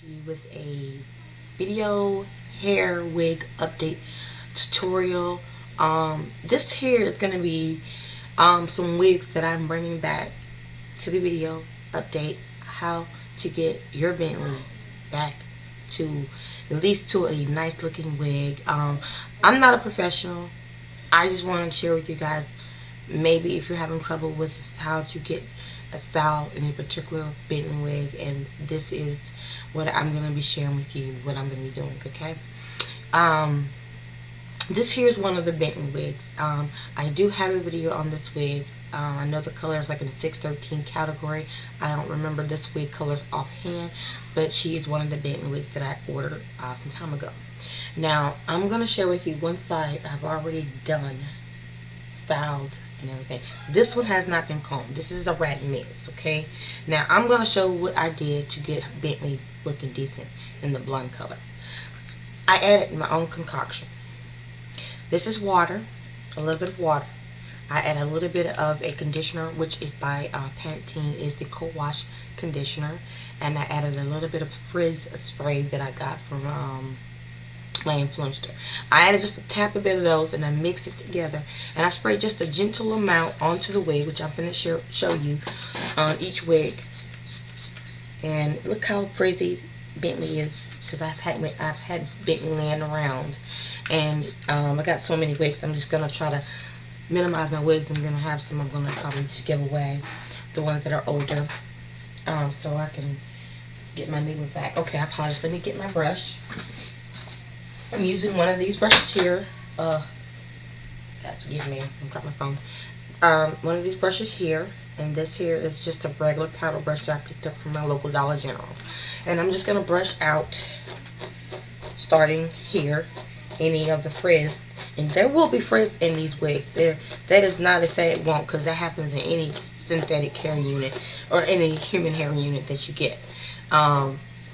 to you with a video hair wig update tutorial. This here is going to be some wigs that I'm bringing back to the video update, how to get your Bentley back to at least to a nice looking wig. I'm not a professional. I just want to share with you guys, maybe if you're having trouble with how to get a style in a particular Bentley wig, and this is what I'm going to be sharing with you, what I'm going to be doing, okay? This here is one of the Bentley wigs. I do have a video on this wig. I know the color is like in the 613 category. I don't remember this wig colors offhand, but she is one of the Bentley wigs that I ordered some time ago. Now, I'm going to share with you one side I've already done, styled, and everything. This one has not been combed. This is a rat mix, okay? Now, I'm going to show what I did to get Bentley looking decent in the blonde color. I added my own concoction. This is water, a little bit of water. I add a little bit of a conditioner, which is by Pantene, is the co-wash conditioner, and I added a little bit of frizz spray that I got from my influencer. I added just a tap a bit of those, and I mixed it together, and I sprayed just a gentle amount onto the wig, which I'm going to show you on each wig. And look how crazy Bentley is, because I've had Bentley laying around, and I got so many wigs. I'm just gonna try to minimize my wigs. I'm gonna have some I'm gonna probably just give away, the ones that are older, so I can get my new ones back. Okay, I apologize. Let me get my brush. I'm using one of these brushes here. Guys, forgive me. I'm dropping my phone. One of these brushes here, and this here is just a regular paddle brush that I picked up from my local Dollar General. And I'm just gonna brush out, starting here, any of the frizz. And there will be frizz in these wigs. That is not to say it won't, because that happens in any synthetic hair unit or any human hair unit that you get.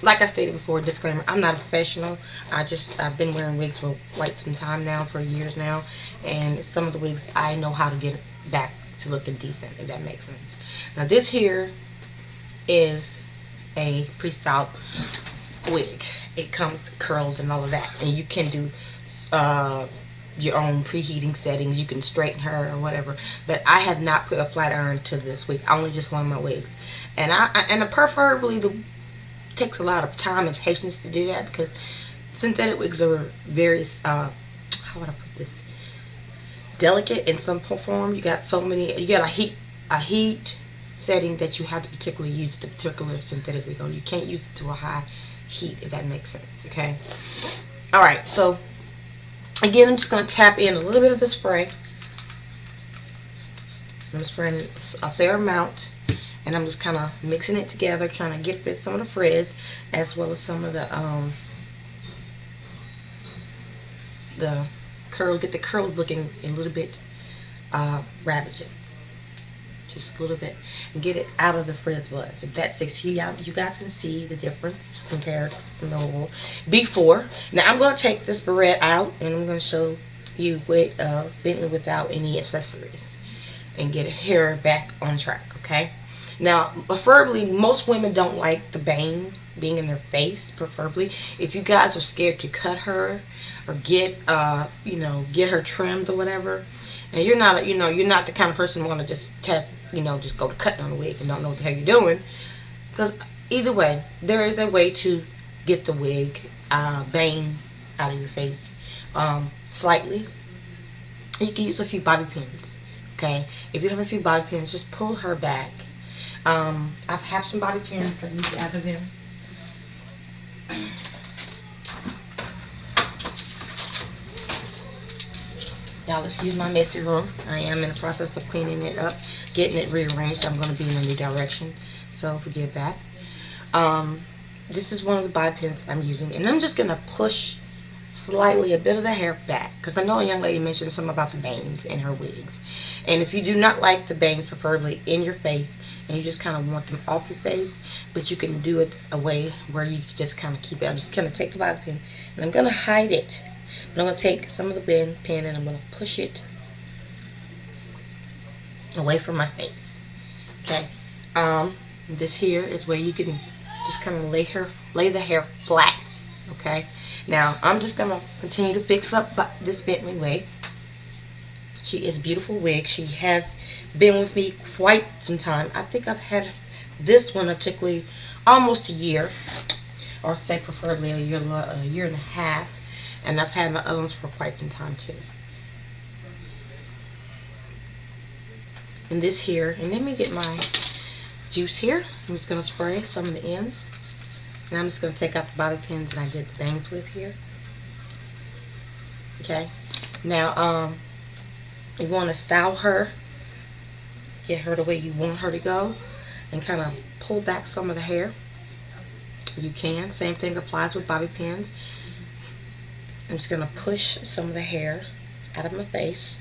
Like I stated before, disclaimer, I'm not a professional. I've been wearing wigs for quite some time now, for years now, and some of the wigs I know how to get back to looking decent, if that makes sense. Now this here is a pre-styled wig. It comes curls and all of that, and you can do your own preheating settings. You can straighten her or whatever, but I have not put a flat iron to this wig. Only just one of my wigs, and I preferably takes a lot of time and patience to do that, because synthetic wigs are very how would I put this, delicate in some form. You got so many, you got a heat setting that you have to particularly use the particular synthetic wig on. You can't use it to a high heat, if that makes sense, okay? Alright, so again, I'm just going to tap in a little bit of the spray. I'm spraying a fair amount, and I'm just kind of mixing it together, trying to get rid of some of the frizz, as well as some of the curl, get the curls looking a little bit ravaging, just a little bit, and get it out of the frizz buds. If that sticks to you, you guys can see the difference compared to normal before. Now I'm going to take this barrette out, and I'm going to show you with Bentley without any accessories, and get hair back on track, okay? Now, preferably, most women don't like the bang being in their face. Preferably, if you guys are scared to cut her or get get her trimmed or whatever, and you're not the kind of person who want to just tap, just go to cutting on the wig and don't know what the hell you're doing. Because either way, there is a way to get the wig bang out of your face slightly. You can use a few bobby pins. Okay, if you have a few bobby pins, just pull her back. I've had some bobby pins. Let me gather them. Y'all excuse my messy room. I am in the process of cleaning it up, getting it rearranged. I'm going to be in a new direction, so forgive that. This is one of the bobby pins I'm using, and I'm just going to push slightly a bit of the hair back, because I know a young lady mentioned something about the bangs in her wigs, and if you do not like the bangs, preferably in your face, and you just kind of want them off your face, but you can do it a way where you can just kind of keep it. I'm just going to take the bobby pin, and I'm going to hide it, but I'm going to take some of the pin and I'm going to push it away from my face. Okay, this here is where you can just kind of lay the hair flat. Okay. Now I'm just gonna continue to fix up this Bentley wig. She is a beautiful wig. She has been with me quite some time. I think I've had this one particularly almost a year, or say preferably a year and a half, and I've had my other ones for quite some time too. And this here, and let me get my juice here. I'm just going to spray some of the ends. And I'm just going to take out the bobby pins that I did the bangs with here. Okay. Now, you want to style her, get her the way you want her to go, and kind of pull back some of the hair. You can. Same thing applies with bobby pins. I'm just going to push some of the hair out of my face.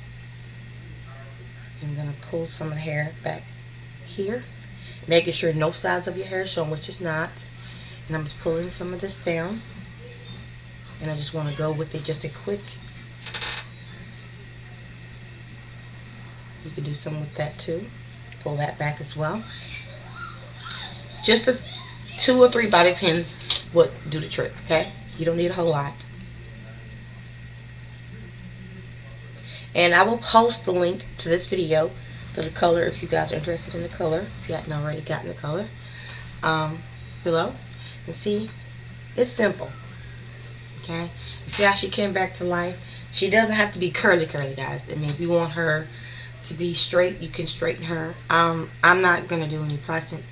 I'm going to pull some of the hair back here, making sure no sides of your hair is showing, which is not. And I'm just pulling some of this down. And I just want to go with it just a quick. You can do some with that too. Pull that back as well. Just 2 or 3 bobby pins would do the trick, okay? You don't need a whole lot. And I will post the link to this video, to the color, if you guys are interested in the color, if you hadn't already gotten the color, below. And see, it's simple. Okay? You see how she came back to life? She doesn't have to be curly, guys. I mean, if you want her to be straight, you can straighten her. I'm not going to do any pricing,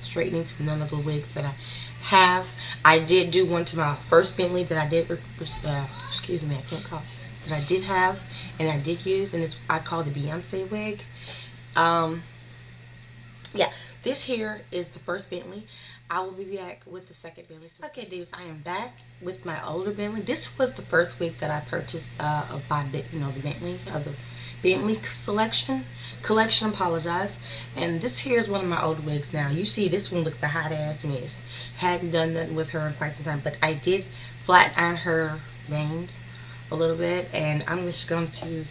straightening to none of the wigs that I have. I did do one to my first Bentley that I did, excuse me, I can't talk, that I did have and I did use, and I call the Beyonce wig. Yeah, this here is the first Bentley. I will be back with the second Bentley. Okay, dudes, I am back with my older Bentley. This was the first wig that I purchased of the Bentley, of the Bentley collection, apologize. And this here is one of my older wigs now. You see, this one looks a hot ass mess. Hadn't done nothing with her in quite some time, but I did flat iron her bangs a little bit, and I'm just going to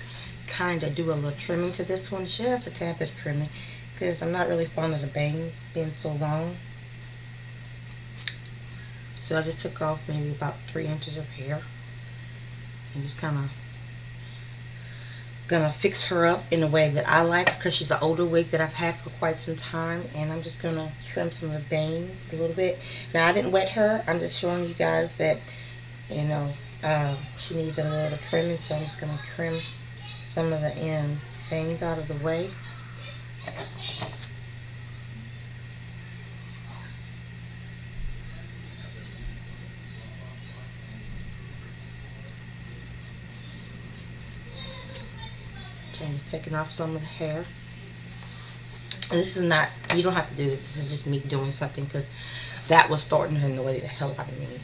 kind of do a little trimming to this one, just a tad bit of trimming, because I'm not really fond of the bangs being so long. So I just took off maybe about 3 inches of hair and just kind of gonna fix her up in a way that I like, because she's an older wig that I've had for quite some time. And I'm just gonna trim some of the bangs a little bit. Now, I didn't wet her. I'm just showing you guys that, you know, she needs a little trimming, so I'm just gonna trim some of the end bangs out of the way. Okay, just taking off some of the hair. And this is not, you don't have to do this. This is just me doing something, because that was starting to annoy the hell out of me.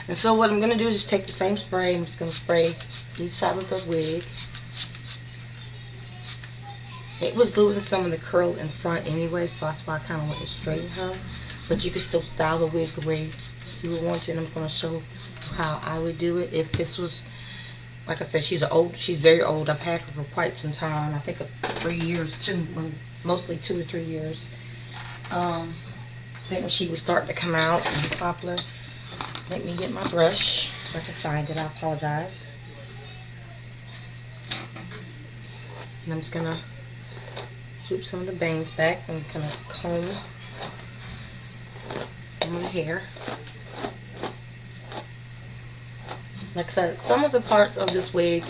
And so what I'm going to do is just take the same spray. I'm just going to spray each side of the wig. It was losing some of the curl in front anyway, so that's why I kind of went to straighten her. But you can still style the wig the way you would want to, and I'm going to show how I would do it if this was, like I said, she's very old. I've had her for quite some time. I think 3 years, mostly 2 or 3 years. I think when she was starting to come out and be popular. Let me get my brush. If I can find it, I apologize. And I'm just gonna swoop some of the bangs back and kind of comb some of the hair. Like I said, some of the parts of this wig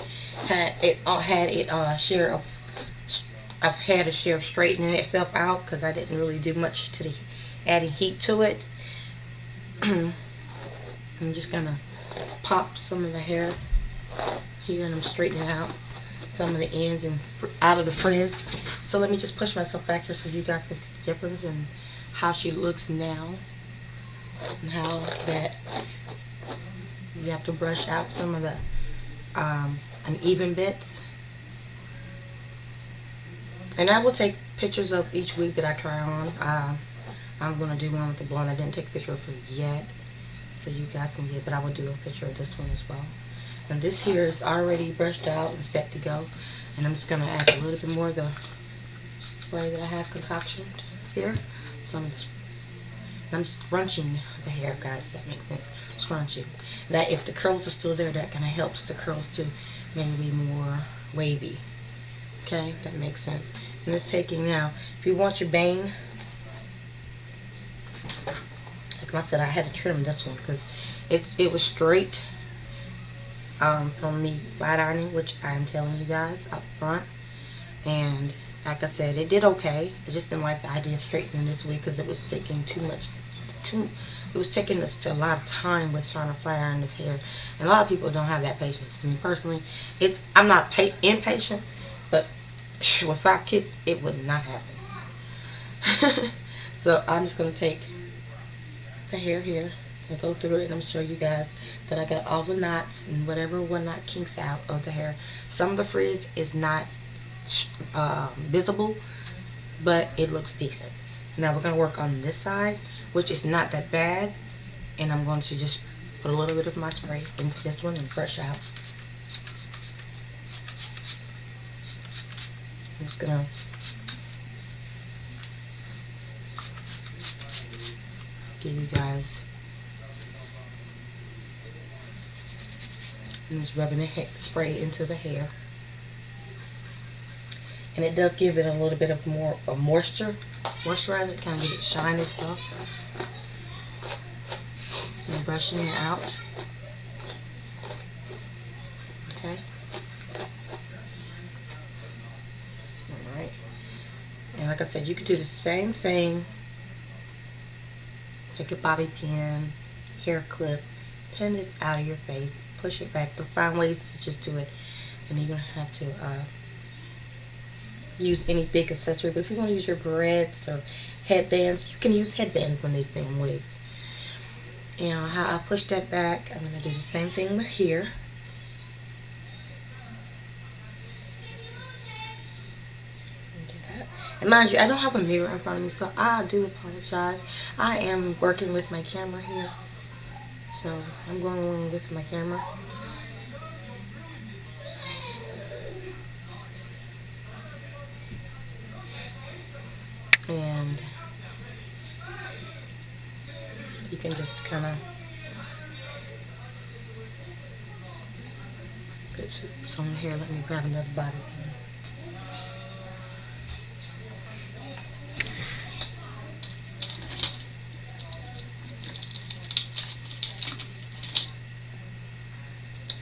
had a share of straightening itself out, because I didn't really do much to adding heat to it. I'm just gonna pop some of the hair here, and I'm straightening out some of the ends and out of the frizz. So let me just push myself back here so you guys can see the difference in how she looks now, and how that you have to brush out some of the uneven bits. And I will take pictures of each wig that I try on. I'm going to do one with the blonde. I didn't take a picture of her yet, so you guys can get, but I will do a picture of this one as well. And this here is already brushed out and set to go. And I'm just going to add a little bit more of the spray that I have concoctioned here. So I'm just I'm scrunching the hair, guys, if that makes sense. Scrunching. That if the curls are still there, that kind of helps the curls to maybe be more wavy. Okay, that makes sense. And it's taking now, if you want your bang, like I said, I had to trim this one because it was straight from me flat ironing, which I'm telling you guys up front. And like I said, it did okay. I just didn't like the idea of straightening this week because it was taking it was taking us to a lot of time with trying to flat iron this hair. And a lot of people don't have that patience. Me personally, I'm not impatient, but with 5 kids, it would not happen. So I'm just going to take the hair here and go through it, and I'm show you guys that I got all the knots and whatever one knot kinks out of the hair. Some of the frizz is not visible, but it looks decent. Now we're going to work on this side, which is not that bad, and I'm going to just put a little bit of my spray into this one and brush out. I'm just going to give you guys, I'm just rubbing the spray into the hair. And it does give it a little bit of more moisturizer, kind of give it shine as well. And brushing it out. Okay. Alright. And like I said, you could do the same thing. Take a bobby pin, hair clip, pin it out of your face, push it back, but find ways to just do it. And you don't have to use any big accessory, but if you want to use your barrettes or headbands, you can use headbands on these damn wigs. And how I push that back, I'm going to do the same thing with here. Do that. And mind you, I don't have a mirror in front of me, so I do apologize. I am working with my camera here, so I'm going along with my camera. And you can just kind of put some here. Let me grab another bobby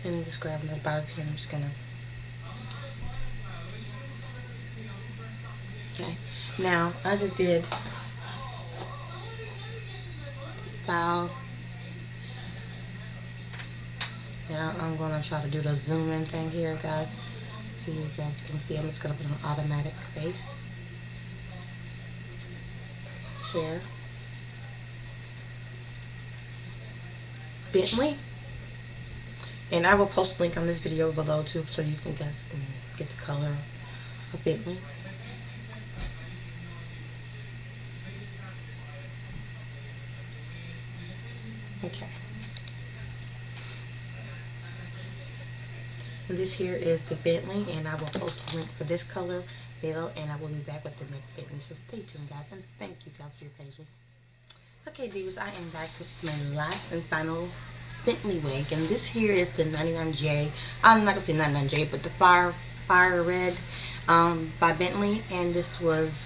pin. And just grab another bobby pin. I'm just gonna. Okay. Now, I just did the style. Now, I'm going to try to do the zoom in thing here, guys. So you guys can see. I'm just going to put an automatic face here. Bentley. And I will post a link on this video below too, so you guys can get the color of Bentley. Okay. And this here is the Bentley, and I will post a link for this color below, and I will be back with the next Bentley. So stay tuned, guys, and thank you guys for your patience. Okay, divas, I am back with my last and final Bentley wig, and this here is the 99J. I'm not gonna say 99J, but the Fire Red by Bentley, and this was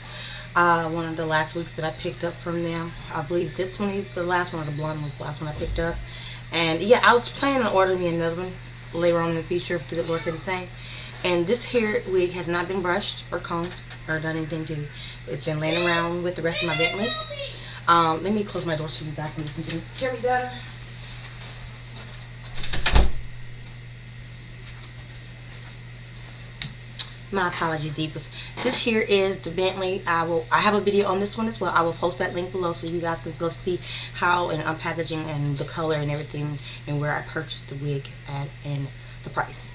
one of the last wigs that I picked up from them. I believe this one is the last one, or the blonde was the last one I picked up. And yeah, I was planning on ordering me another one later on in the future if the Lord said the same. And this here wig has not been brushed or combed or done anything to it. It's been laying around with the rest of my Bentleys. Let me close my door so you guys can listen to me. Hear me better? My apologies, divas. This here is the Bentley. I have a video on this one as well. I will post that link below so you guys can go see how and unpackaging and the color and everything and where I purchased the wig at and the price.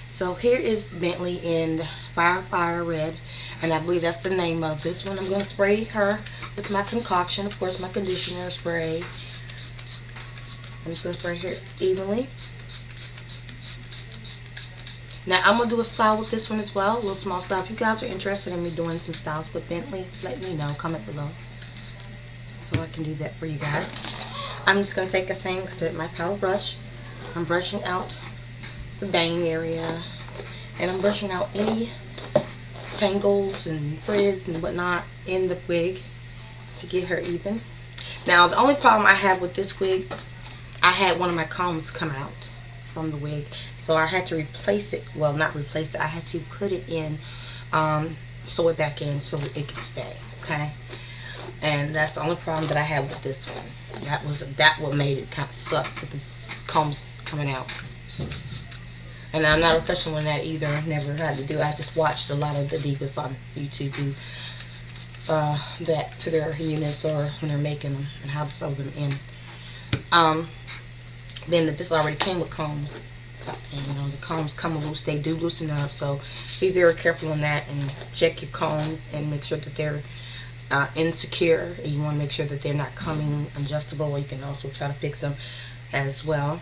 So here is Bentley in Fire Red, and I believe that's the name of this one. I'm going to spray her with my concoction, of course, my conditioner spray. I'm just going to spray her evenly. Now, I'm going to do a style with this one as well, a little small style. If you guys are interested in me doing some styles with Bentley, let me know. Comment below. so I can do that for you guys. I'm just going to take the same, like I said, my powder brush. I'm brushing out the bang area, and I'm brushing out any tangles and frizz and whatnot in the wig to get her even. Now, the only problem I have with this wig, I had one of my combs come out from the wig, so I had to replace it. Well, not replace it, I had to put it in, sew it back in so it could stay, okay? And that's the only problem that I had with this one. That what made it kind of suck with the combs coming out. And I'm not a professional in that either. I've never had to do it. I just watched a lot of the divas on YouTube do that to their units or when they're making them and how to sew them in. Then this already came with combs, and you know the combs come loose. They do loosen up, so be very careful on that and check your combs and make sure that they're insecure. You want to make sure that they're not coming adjustable, or you can also try to fix them as well,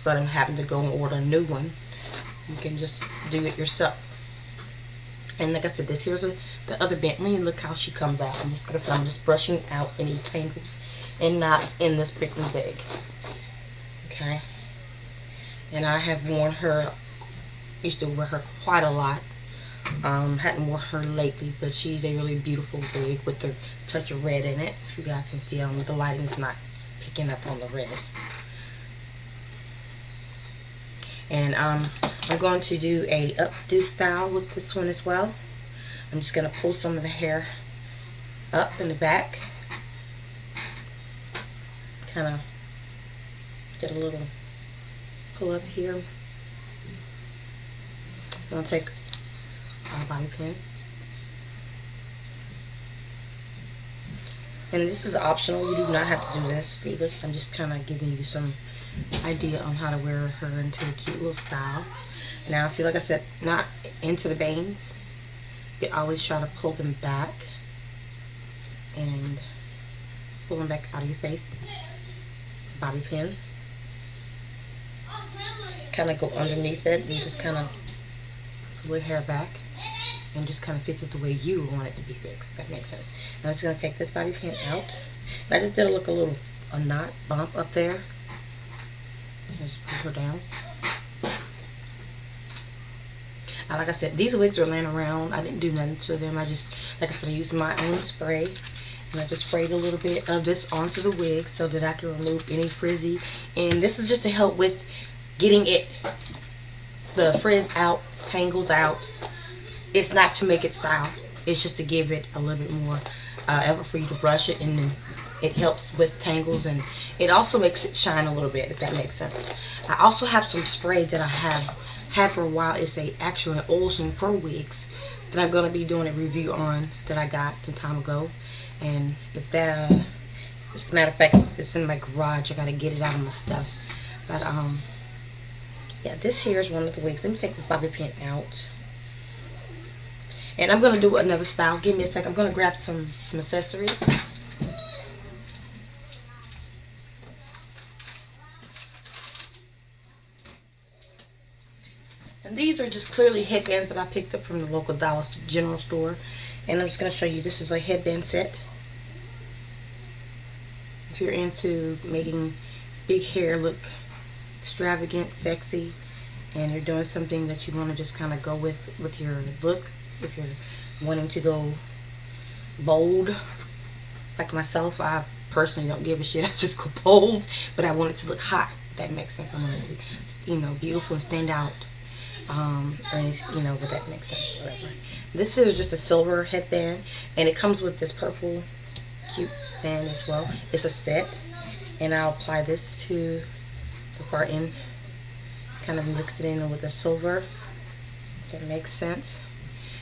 so I don't have to go and order a new one. You can just do it yourself. And like I said, this here's the other Bentley, and look how she comes out. I'm just, like I said, I'm just brushing out any tangles and knots in this Bentley wig. Okay. And I have worn her, used to wear her quite a lot. Hadn't worn her lately, but she's a really beautiful wig with the touch of red in it. You guys can see the lighting is not picking up on the red. And I'm going to do a updo style with this one as well. I'm just going to pull some of the hair up in the back. Kind of get a little pull up here. I'm going to take a bobby pin. And this is optional. You do not have to do this, divas. I'm just kind of giving you some idea on how to wear her into a cute little style. Now, if you, like I said, not into the bangs, you always try to pull them back and pull them back out of your face. Bobby pin. Kind of go underneath it and just kind of pull your hair back and just kind of fix it the way you want it to be fixed. That makes sense. Now I'm just going to take this bobby pin out. And I just did a knot bump up there. Just pull her down. Now, like I said, these wigs are laying around. I didn't do nothing to them. I just, like I said, I used my own spray. And I just sprayed a little bit of this onto the wig so that I can remove any frizzy. And this is just to help with getting the frizz out, tangles out. It's not to make it style. It's just to give it a little bit more effort for you to brush it, and then it helps with tangles, and it also makes it shine a little bit, if that makes sense. I also have some spray that I have had for a while. It's actually an oil sheen for wigs that I'm going to be doing a review on that I got some time ago. And if that, as a matter of fact, it's in my garage. I got to get it out of my stuff. But yeah, this here is one of the wigs. Let me take this bobby pin out. And I'm going to do another style. Give me a second. I'm going to grab some accessories. And these are just clearly headbands that I picked up from the local Dollar General store. And I'm just going to show you, this is a headband set. If you're into making big hair look extravagant, sexy, and you're doing something that you want to just kind of go with your look, if you're wanting to go bold, like myself, I personally don't give a shit. I just go bold, but I want it to look hot. If that makes sense. I want it to, you know, beautiful and stand out. Or you know, but that makes sense. Whatever. This is just a silver headband, and it comes with this purple cute band as well. It's a set, and I'll apply this to the far end. Kind of mix it in with the silver. If that makes sense.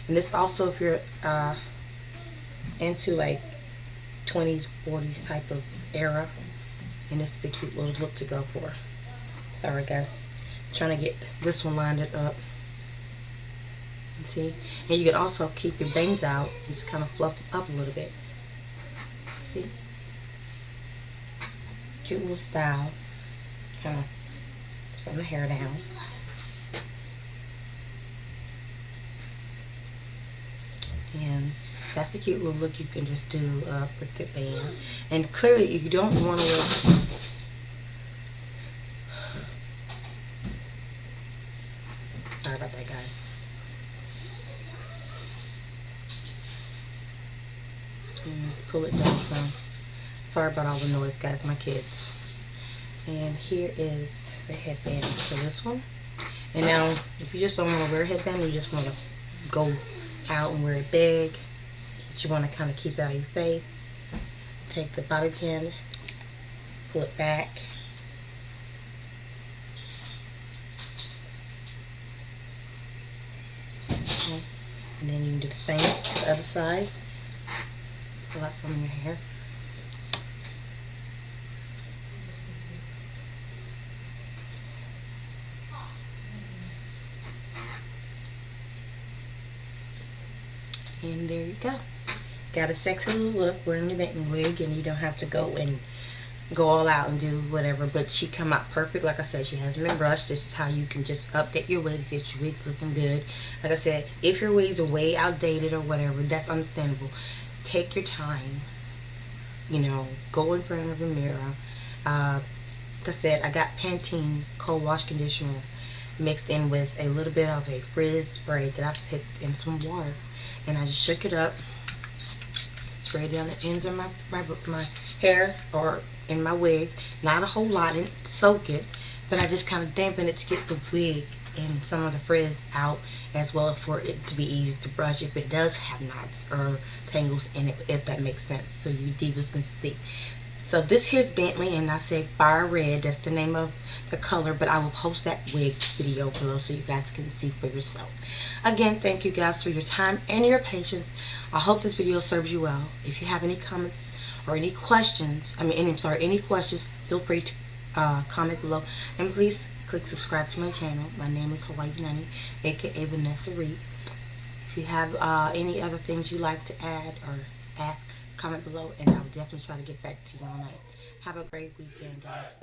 And this also, if you're into like 20s, 40s type of era, and this is a cute little look to go for. Sorry guys, I'm trying to get this one lined up. You see, and you can also keep your bangs out and just kind of fluff up a little bit. See, cute little style. Kind of some of the hair down. And that's a cute little look you can just do with the band. And clearly you don't want to wear... Sorry about that, guys. And let's pull it down some. Sorry about all the noise, guys, my kids. And here is the headband for this one. And now, if you just don't want to wear a headband, you just want to go out and wear it big, but you want to kind of keep it out of your face, take the bobby pin, pull it back, and then you can do the same to the other side. Pull out some of your hair. And there you go. Got a sexy little look wearing the Bentley wig, and you don't have to go all out and do whatever, but she come out perfect. Like I said, she hasn't been brushed. This is how you can just update your wigs, get your wigs looking good. Like I said, if your wigs are way outdated or whatever, that's understandable. Take your time, you know, go in front of a mirror. Like I said, I got Pantene cold wash conditioner mixed in with a little bit of a frizz spray that I picked in some water, and I just shook it up, sprayed down the ends of my hair or in my wig. Not a whole lot, didn't soak it, but I just kind of dampened it to get the wig and some of the frizz out, as well as for it to be easy to brush if it does have knots or tangles in it, if that makes sense, so you divas can see. So this here's Bentley, and I said Fire Red, that's the name of the color, but I will post that wig video below so you guys can see for yourself. Again, thank you guys for your time and your patience. I hope this video serves you well. If you have any comments or any questions, any questions, feel free to comment below, and please click subscribe to my channel. My name is Hawaii Nani, aka Vanessa Reed. If you have any other things you'd like to add or ask, comment below, and I'll definitely try to get back to you all night. Have a great weekend, guys.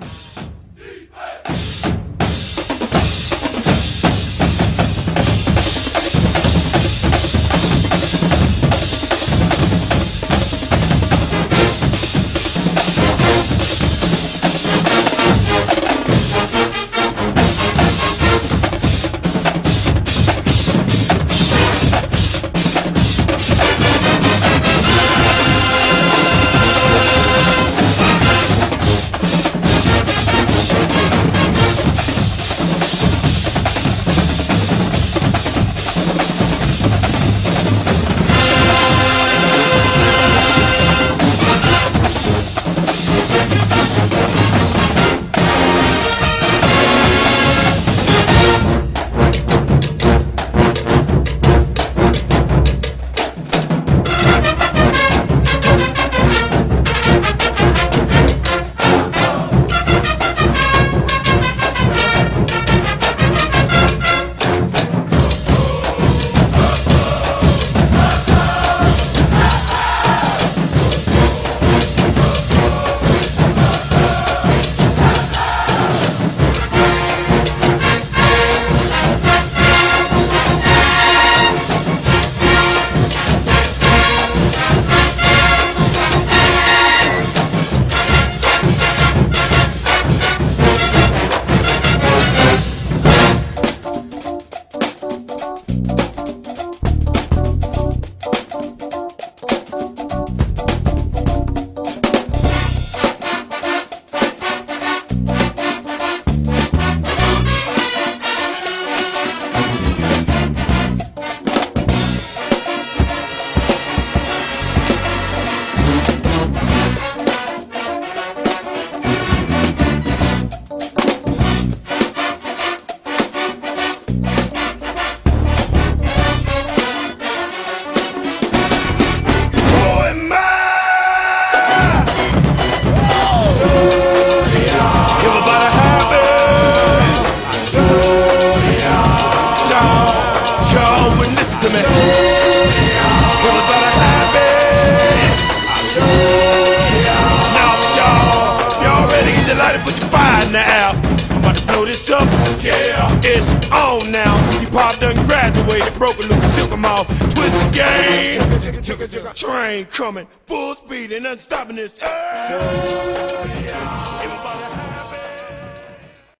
Now, I'm about to blow this up. Yeah, it's on now. You pop done graduated, broke a loose, shook 'em off, twisted game. Train coming, full speed and unstopping this.